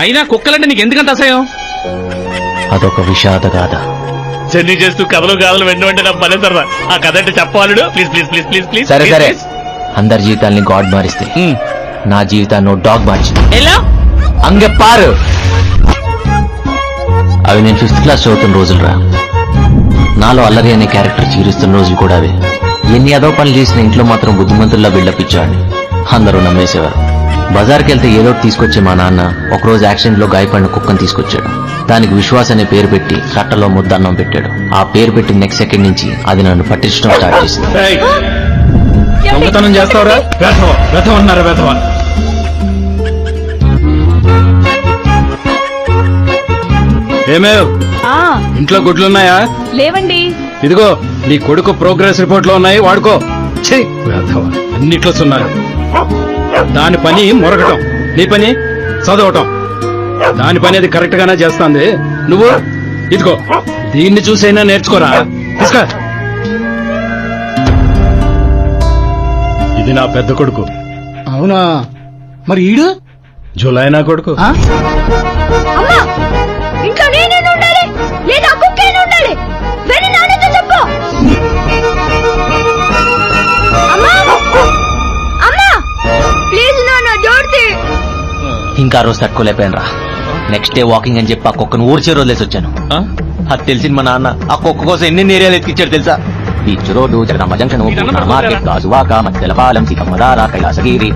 అయినా కుక్కలంటే నీకు ఎందుకంత అసహ్యం? అదొక విషాద గాథ. జర్నీ చేస్తూ కథలు కాదలు వెంటనే నా పని సరదా. ఆ కథ అంటే చెప్పవాడు. Please please please please please. సరే సరే, అందరి జీవితాల్ని గాడ్ మారిస్తే నా జీవితాన్ని డాగ్ మార్చింది. అంగె పారు. అవి నేను 5th క్లాస్ చదువుతున్న రోజులు రా. నాలో అల్లరి అనే క్యారెక్టర్ చీరుస్తున్న రోజులు కూడా అవే. ఎన్ని అదో పనులు చేసిన ఇంట్లో మాత్రం బుద్ధిమంతుల్లా బిల్డప్ ఇచ్చాడు. అందరూ నమ్మేసేవారు. బజార్కి వెళ్తే ఏదో తీసుకొచ్చే మా నాన్న ఒకరోజు యాక్సిడెంట్ లో గాయపడిన కుక్కను తీసుకొచ్చాడు. దానికి విశ్వాస్ అనే పేరు పెట్టి కట్టలో ముద్దన్నం పెట్టాడు. ఆ పేరు పెట్టి నెక్స్ట్ సెకండ్ నుంచి అది నన్ను పట్టించడం స్టార్ట్ చేసింది. దొంగతనం చేస్తావురా? వెధవ అన్నారా? వెధవ. ఏమేవ్ ఇంట్లో గుడ్లున్నాయా? లేవండి. ఇదిగో నీ కొడుకు ప్రోగ్రెస్ రిపోర్ట్ లో ఉన్నాయి, వాడుకో. అన్నిట్లో సున్నారు. దాని పని మొరగటం, నీ పని చదవటం. దాని పని అది కరెక్ట్ గానే చేస్తాంది. నువ్వు ఇదిగో దీన్ని చూసైనా నేర్చుకోరా. తీసుకో. ఇది నా పెద్ద కొడుకు. అవునా? మరి ఈడు జూలై నా కొడుకు. అమ్మా, ఇంట్లో నేనే ఉండాలి లేదా కుక్కేనే ఉండాలి? వెళ్ళి నాన్నతో చెప్పు. అమ్మా అమ్మా ప్లీజ్ నాన్న, జోర్తి. ఇంకా రోజు తట్టుకోలేకపోయాను రా. నెక్స్ట్ డే వాకింగ్ అని చెప్పి ఆ కుక్కను ఊర్చే రోజులేసి వచ్చాను. అది తెలిసింది మా నాన్న ఆ కుక్క కోసం ఎన్ని ఏరియాలు ఎత్తికిచ్చాడు తెలుసా? Beach road, Jagadamma junction, market, Gajuwaka, Maddilapalem, Seethammadhara, Kailasagiri,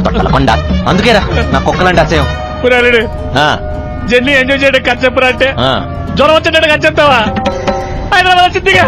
Thotlakonda. అందుకేరా నా కుక్కలంటే అసహ్యం. జర్నీ ఎంజాయ్ చేయడం ఖర్చు చెప్పరా అంటే జ్వరం వచ్చేటట్టు ఖర్చు చెప్తావా? హైదరాబాద్ వచ్చిందిగా.